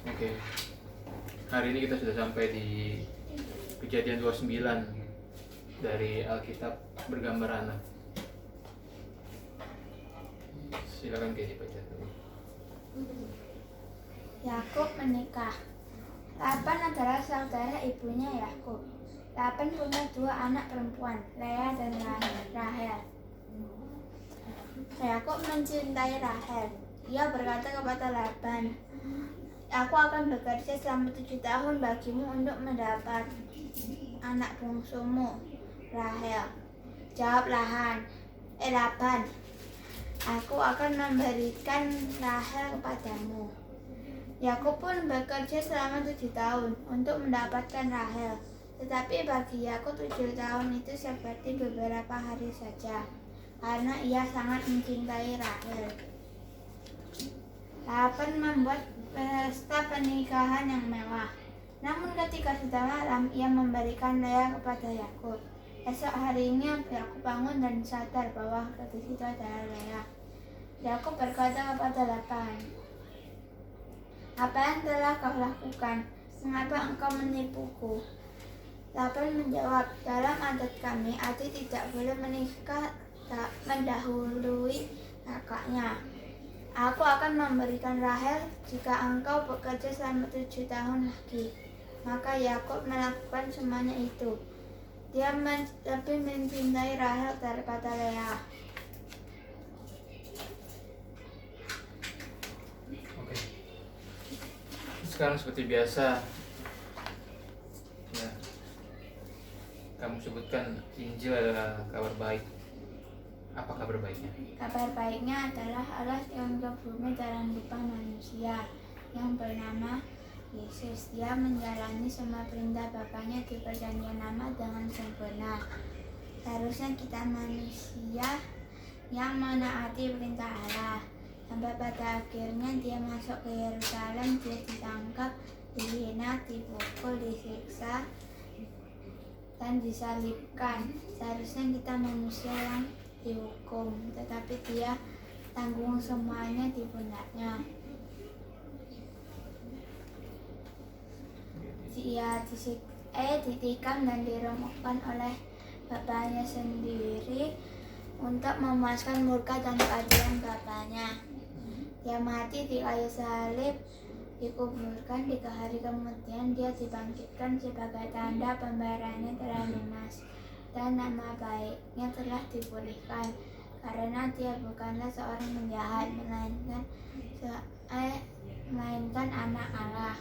Oke. Hari ini kita sudah sampai di Kejadian 29 dari Alkitab bergambar anak. Silakan Katie baca dulu. Yakub menikah. Laban adalah saudara ibunya Yakub. Laban punya dua anak perempuan, Lea dan Rahel. Yakub mencintai Rahel. Ia berkata kepada Laban, "Aku akan bekerja selama 7 tahun bagimu untuk mendapat anak bungsumu, Rahel." Jawab Laban, "Aku akan memberikan Rahel kepadamu." Yakub pun bekerja selama 7 tahun untuk mendapatkan Rahel. Tetapi bagi Yakub 7 tahun itu seperti beberapa hari saja, karena ia sangat mencintai Rahel. Laban membuat pesta pernikahan yang mewah. Namun ketika sudah malam, ia memberikan Lea kepada Yakub. Esok harinya Yakub bangun dan sadar bahwa gadis itu adalah Lea. Yakub berkata kepada Laban, "Apa yang telah kau lakukan? Mengapa engkau menipuku?" Laban menjawab, "Dalam adat kami, adik tidak boleh menikah mendahului kakaknya. Aku akan memberikan Rahel jika engkau bekerja selama 7 tahun lagi." Maka Yakub melakukan semuanya itu. Dia lebih mencintai Rahel daripada Lea. Oke. Sekarang seperti biasa, ya, kamu sebutkan Injil adalah kabar baik. Apa kabar baiknya? Kabar baiknya adalah Allah turun ke bumi dalam rupa manusia yang bernama Yesus. Dia menjalani semua perintah Bapaknya di perjanjian lama dengan sempurna. Seharusnya kita manusia yang menaati perintah Allah. Sampai pada akhirnya dia masuk ke Yerusalem, dia ditangkap, dihina, dipukul, disiksa, dan disalibkan. Seharusnya kita manusia yang dihukum, tetapi dia tanggung semuanya di pundaknya. Dia ditikam dan diremukkan oleh bapaknya sendiri untuk memuaskan murka dan keadilan bapaknya. Dia mati di kayu salib, dikuburkan. 3 hari kemudian dia dibangkitkan sebagai tanda pembayarannya telah lunas, dan nama baiknya telah dipulihkan, karena dia bukanlah seorang penjahat, melainkan anak Allah.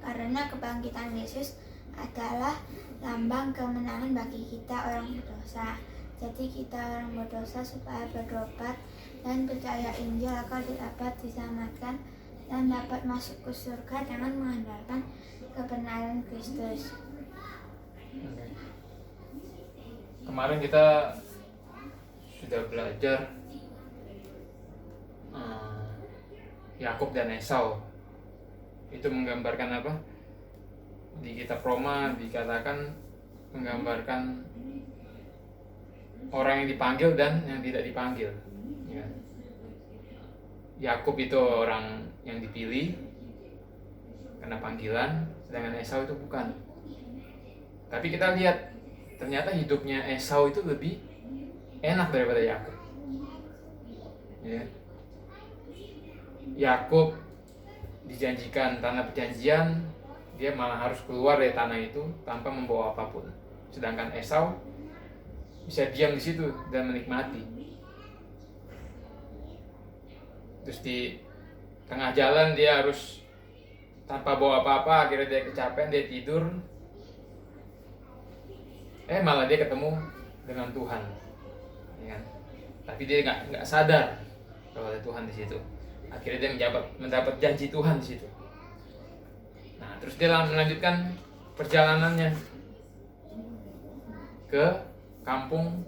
Karena kebangkitan Yesus adalah lambang kemenangan bagi kita orang berdosa. Jadi kita orang berdosa supaya bertobat dan percaya Injil agar dapat diselamatkan dan dapat masuk ke surga dengan mengandalkan kebenaran Kristus. Oke. Kemarin kita sudah belajar Yakub dan Esau. Itu menggambarkan apa? Di kitab Roma dikatakan menggambarkan orang yang dipanggil dan yang tidak dipanggil. Ya. Yakub itu orang yang dipilih karena panggilan, sedangkan Esau itu bukan. Tapi kita lihat ternyata hidupnya Esau itu lebih enak daripada Yakub. Ya. Yakub dijanjikan tanah perjanjian, dia malah harus keluar dari tanah itu tanpa membawa apapun. Sedangkan Esau bisa diam di situ dan menikmati. Terus di tengah jalan dia harus tanpa bawa apa-apa, akhirnya dia kecapean, dia tidur. Malah dia ketemu dengan Tuhan, ya kan? Tapi dia nggak sadar bahwa ada Tuhan di situ. Akhirnya dia mendapat janji Tuhan di situ. Nah, terus dia melanjutkan perjalanannya ke kampung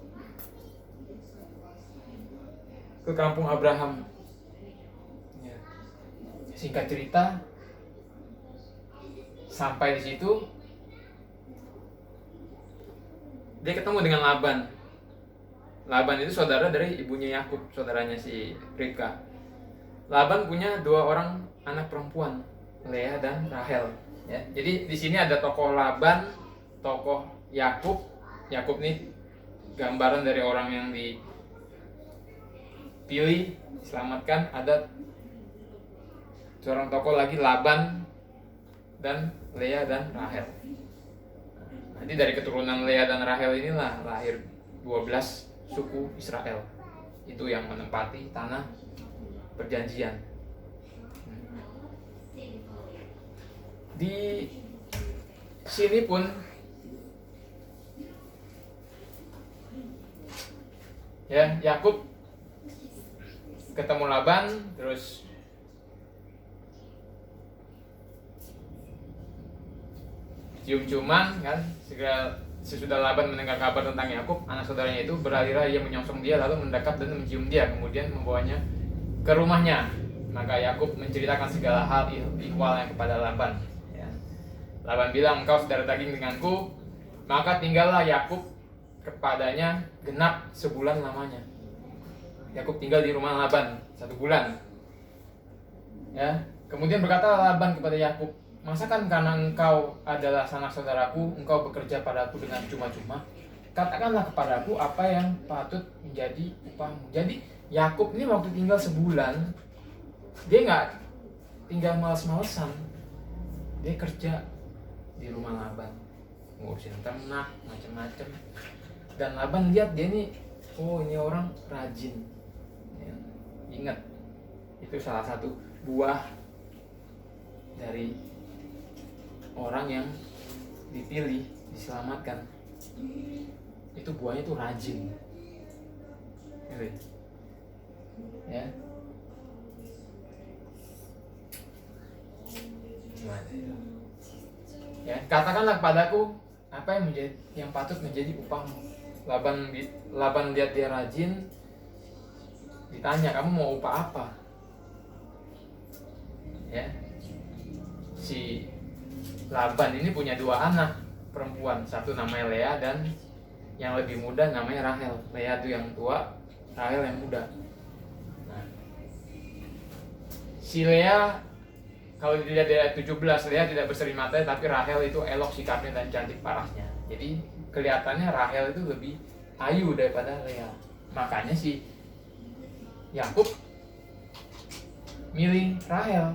Abraham. Ya. Singkat cerita, sampai di situ dia ketemu dengan Laban. Laban itu saudara dari ibunya Yakub, saudaranya si Ribka. Laban punya 2 orang anak perempuan, Lea dan Rahel. Ya, jadi di sini ada tokoh Laban, tokoh Yakub. Yakub ini gambaran dari orang yang dipilih, diselamatkan. Ada seorang tokoh lagi, Laban dan Lea dan Rahel. Nanti dari keturunan Lea dan Rahel inilah lahir 12 suku Israel. Itu yang menempati tanah perjanjian. Di sini pun ya, Yakub ketemu Laban, terus cium-ciuman kan. Sesudah Laban mendengar kabar tentang Yakub, anak saudaranya itu, beralihlah ia menyongsong dia lalu mendekat dan mencium dia, kemudian membawanya ke rumahnya. Maka Yakub menceritakan segala hal ihwalnya kepada Laban. Ya. Laban bilang, engkau saudara daging denganku. Maka tinggallah Yakub kepadanya genap sebulan lamanya. Yakub tinggal di rumah Laban 1 bulan. Ya. Kemudian berkata Laban kepada Yakub, masakan karena engkau adalah sanak saudaraku, engkau bekerja padaku dengan cuma-cuma? Katakanlah kepadaku apa yang patut menjadi upahmu. Jadi Yakub ini waktu tinggal sebulan, dia nggak tinggal males-malesan. Dia kerja di rumah Laban, ngurusin ternak, macam-macam. Dan Laban lihat dia nih, oh ini orang rajin. Ya, ingat, itu salah satu buah dari orang yang dipilih, diselamatkan. Itu buahnya itu rajin. Ya. Ya, katakanlah kepadaku apa yang patut menjadi upahmu. Laban lihat dia rajin, ditanya, kamu mau upah apa? Ya. Si Laban ini punya 2 anak perempuan, satu namanya Lea dan yang lebih muda namanya Rahel. Lea itu yang tua, Rahel yang muda. Nah, si Lea, kalau dilihat dari ayat 17, Lea tidak berseri mata, tapi Rahel itu elok sikapnya dan cantik parasnya. Jadi kelihatannya Rahel itu lebih ayu daripada Lea. Makanya si Yakub milih Rahel.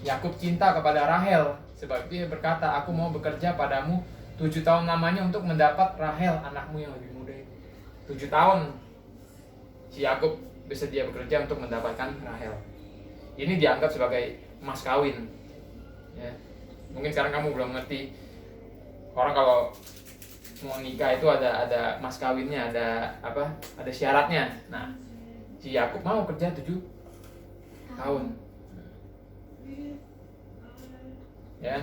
Yakub cinta kepada Rahel, sebab itu dia berkata, aku mau bekerja padamu 7 tahun lamanya untuk mendapat Rahel, anakmu yang lebih muda itu. 7 tahun si Yakub bersedia bekerja untuk mendapatkan Rahel. Ini dianggap sebagai mas kawin. Ya. Mungkin sekarang kamu belum ngerti, orang kalau mau nikah itu ada mas kawinnya, ada syaratnya. Nah, si Yakub mau kerja 7 tahun. Ya.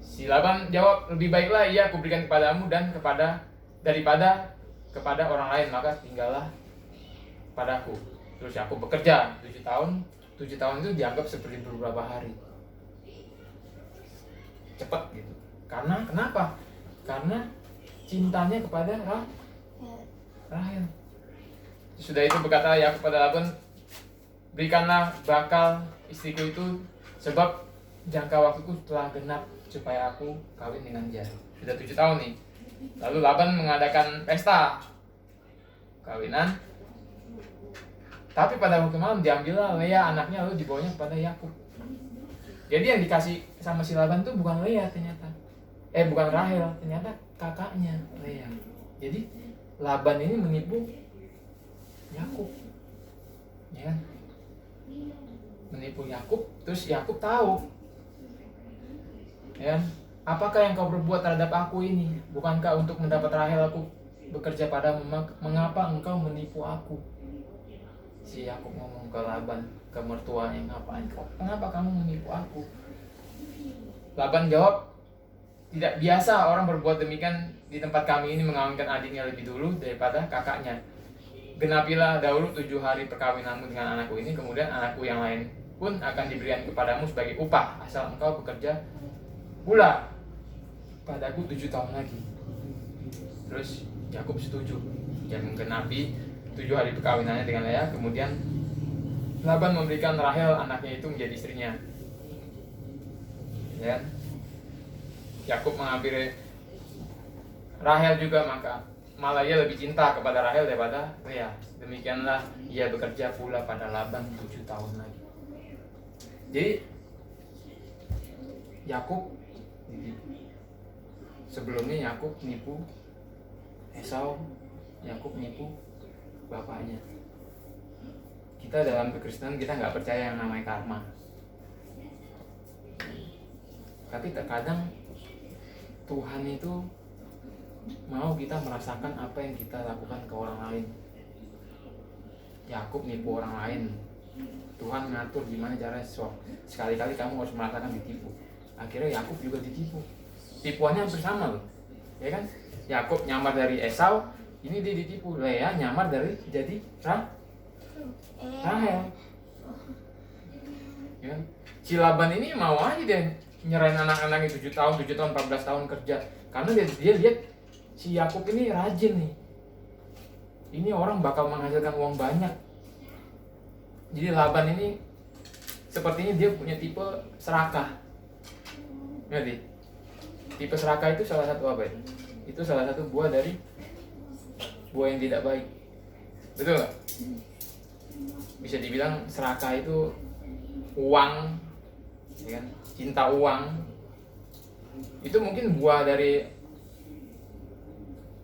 Si Laban jawab, lebih baiklah ia aku berikan kepadamu dan daripada kepada orang lain, maka tinggallah padaku. Terus Yakub bekerja 7 tahun. 7 tahun itu dianggap seperti beberapa hari. Cepat gitu. Karena kenapa? Karena cintanya kepada Rahel. Sudah itu berkata Yakub pada Laban, berikanlah bakal istriku itu, sebab jangka waktuku telah genap supaya aku kawin dengan dia. Sudah 7 tahun nih. Lalu Laban mengadakan pesta kawinan. Tapi pada waktu malam diambillah Lea anaknya lalu dibawanya kepada Yakub. Jadi yang dikasih sama si Laban itu bukan Lea ternyata. Bukan Rahel, ternyata kakaknya Lea. Jadi Laban ini menipu Yakub. Ya kan? Menipu Yakub, terus Yakub tahu. Ya, apakah yang kau berbuat terhadap aku ini? Bukankah untuk mendapat Rahel aku bekerja padamu? Mengapa engkau menipu aku? Si Yakub ngomong ke Laban, ke mertuanya, kenapa kamu menipu aku? Laban jawab, tidak biasa orang berbuat demikian di tempat kami ini, mengawinkan adiknya lebih dulu daripada kakaknya. Genapilah dahulu 7 hari perkawinanmu dengan anakku ini, kemudian anakku yang lain pun akan diberikan kepadamu sebagai upah, asal engkau bekerja pula padaku 7 tahun lagi. Terus Yakub setuju. Dia menggenapi 7 hari perkawinannya dengan Lea, kemudian Laban memberikan Rahel anaknya itu menjadi istrinya. Ya. Yakub mengambil Rahel juga, maka malah ia lebih cinta kepada Rahel daripada Lea. Demikianlah ia bekerja pula pada Laban 7 tahun lagi. Jadi Yakub sebelumnya Yakub nipu Esau, Yakub nipu bapaknya. Kita dalam kekristenan kita nggak percaya yang namanya karma. Tapi terkadang Tuhan itu mau kita merasakan apa yang kita lakukan ke orang lain. Yakub nipu orang lain. Tuhan ngatur gimana caranya. Sekali-kali kamu harus merasakan ditipu. Akhirnya Yakub juga ditipu. Tipuannya hampir sama loh. Ya kan? Yakub nyamar dari Esau, ini dia ditipu. Lea nyamar dari jadi Rahel. Ya kan? Si Laban ini mau aja deh nyerahin anak-anaknya 7 tahun, 14 tahun kerja. Karena dia lihat si Yakub ini rajin nih. Ini orang bakal menghasilkan uang banyak. Jadi Laban ini sepertinya dia punya tipe serakah. Ngerti? Tipe serakah itu salah satu apa ya? Itu salah satu buah dari buah yang tidak baik. Betul nggak? Bisa dibilang serakah itu uang, ya kan? Cinta uang. Itu mungkin buah dari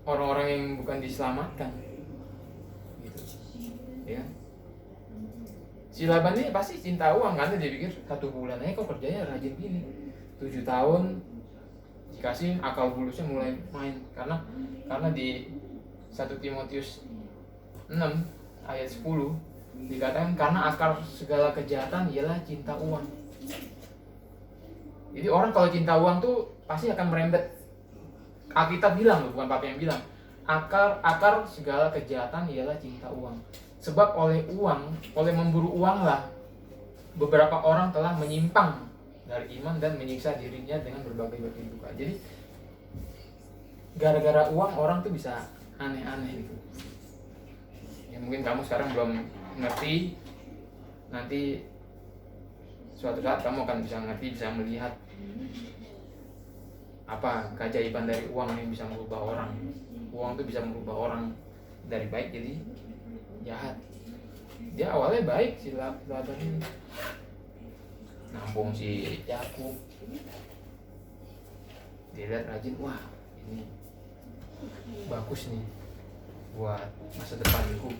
orang-orang yang bukan diselamatkan. Gitu. Ya. Si Laban ini pasti cinta uang, karena dia pikir 1 bulan aja kok kerjanya rajin gini. 7 tahun dikasih, akal bulusnya mulai main. Karena di 1 Timotius 6 ayat 10 dikatakan karena akar segala kejahatan ialah cinta uang. Jadi orang kalau cinta uang tuh pasti akan merembet. Alkitab bilang loh, bukan papa yang bilang. Akar segala kejahatan ialah cinta uang. Sebab oleh memburu uanglah beberapa orang telah menyimpang dari iman dan menyiksa dirinya dengan berbagai duka. Jadi gara-gara uang orang tuh bisa aneh-aneh gitu. Ya mungkin kamu sekarang belum ngerti, nanti suatu saat kamu akan bisa ngerti, bisa melihat apa keajaiban dari uang yang bisa merubah orang. Uang itu bisa merubah orang dari baik jadi jahat. Dia awalnya baik si Laban ini, nampung si Yakub. Dia lihat rajin, wah ini bagus nih buat masa depanku.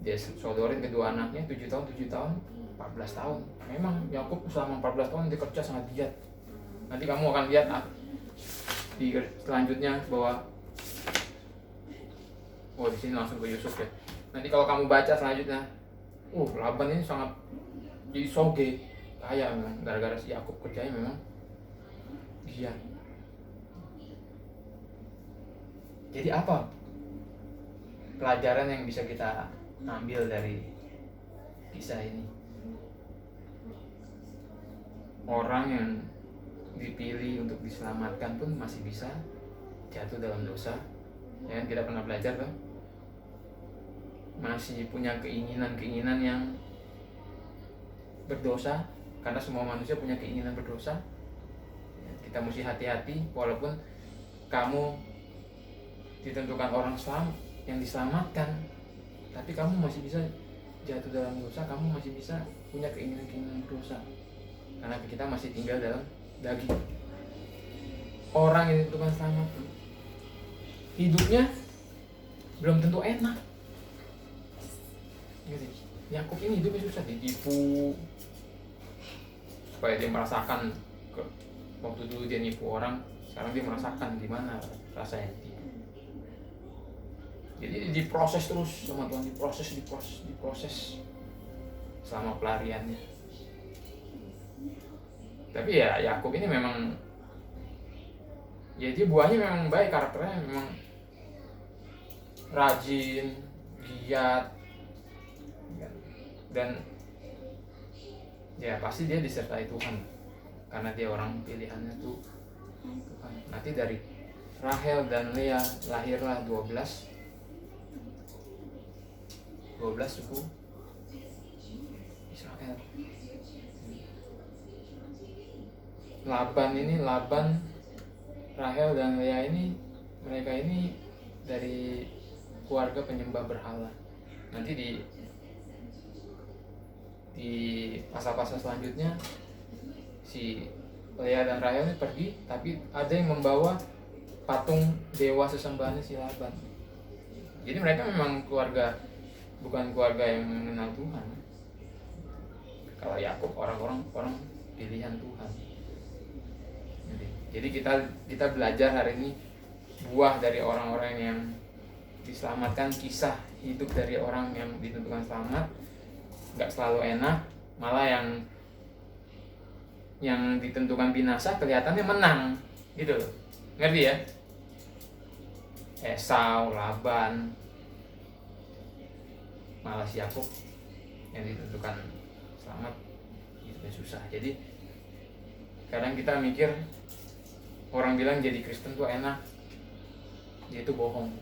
Dia sodorin kedua anaknya 7 tahun, 14 tahun. Memang Yakub selama 14 tahun dia kerja sangat giat. Nanti kamu akan lihat di selanjutnya bahwa di sini langsung ke Yusuf ya. Nanti kalau kamu baca selanjutnya, Laban ini sangat jadi soge, kaya memang gara-gara si Yakub kerjanya memang giat. Jadi apa pelajaran yang bisa kita ambil dari kisah ini? Orang yang dipilih untuk diselamatkan pun masih bisa jatuh dalam dosa. Ya kan, kita pernah belajar kan? Masih punya keinginan yang berdosa, karena semua manusia punya keinginan berdosa. Ya, kita mesti hati-hati, walaupun kamu ditentukan orang yang diselamatkan, tapi kamu masih bisa jatuh dalam dosa, kamu masih bisa punya keinginan berdosa, karena kita masih tinggal dalam daging. Orang yang ditentukan selamat hidupnya belum tentu enak. Yakub ini hidupnya susah, ditipu supaya dia merasakan waktu dulu dia nipu orang, sekarang dia merasakan gimana rasanya ditipu. Jadi diproses terus sama Tuhan, diproses selama pelariannya. Tapi ya Yakub ini memang ya dia buahnya memang baik, karakternya memang rajin, giat, dan ya pasti dia disertai Tuhan karena dia orang pilihannya tuh Tuhan. Nanti dari Rahel dan Lea lahirlah 12 suku Israel. Laban, Rahel dan Lea ini, mereka ini dari keluarga penyembah berhala. Nanti di pasal-pasal selanjutnya si Lea dan Rahel ini pergi, tapi ada yang membawa patung dewa sesembahannya si Laban. Jadi mereka memang bukan keluarga yang mengenal Tuhan. Kalau Yakub orang pilihan Tuhan. Jadi kita belajar hari ini buah dari orang-orang yang diselamatkan, kisah hidup dari orang yang ditentukan selamat. Nggak selalu enak, malah yang ditentukan binasa kelihatannya menang, gitu loh. Ngerti ya? Esau, Laban, malah si Yakub yang ditentukan selamat, itu susah. Jadi kadang kita mikir orang bilang jadi Kristen tuh enak, dia itu bohong.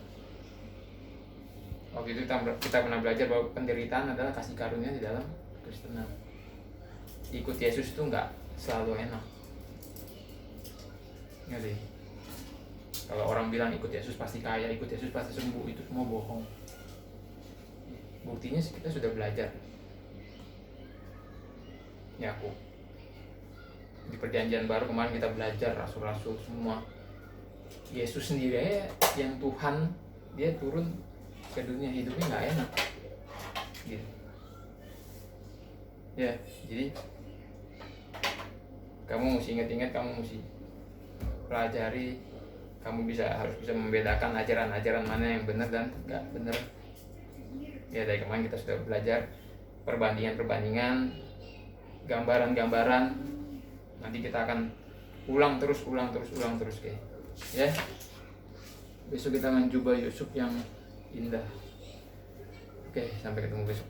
Waktu itu kita pernah belajar bahwa penderitaan adalah kasih karunia di dalam Kristenan. Ikut Yesus itu nggak selalu enak. Ngerti? Kalau orang bilang ikut Yesus pasti kaya, ikut Yesus pasti sembuh, itu semua bohong. Buktinya kita sudah belajar. Yakub. Di perjanjian baru kemarin kita belajar rasul-rasul semua. Yesus sendiri aja yang Tuhan, dia turun ke dunia, hidupnya nggak enak. Gitu. Ya, jadi kamu mesti ingat-ingat, kamu mesti pelajari, kamu harus bisa membedakan ajaran-ajaran mana yang benar dan nggak benar. Ya, dari kemarin kita sudah belajar perbandingan-perbandingan, gambaran-gambaran. Nanti kita akan ulang terus kayak. Ya. Besok kita main jubah Yusuf yang indah. Oke, sampai ketemu besok.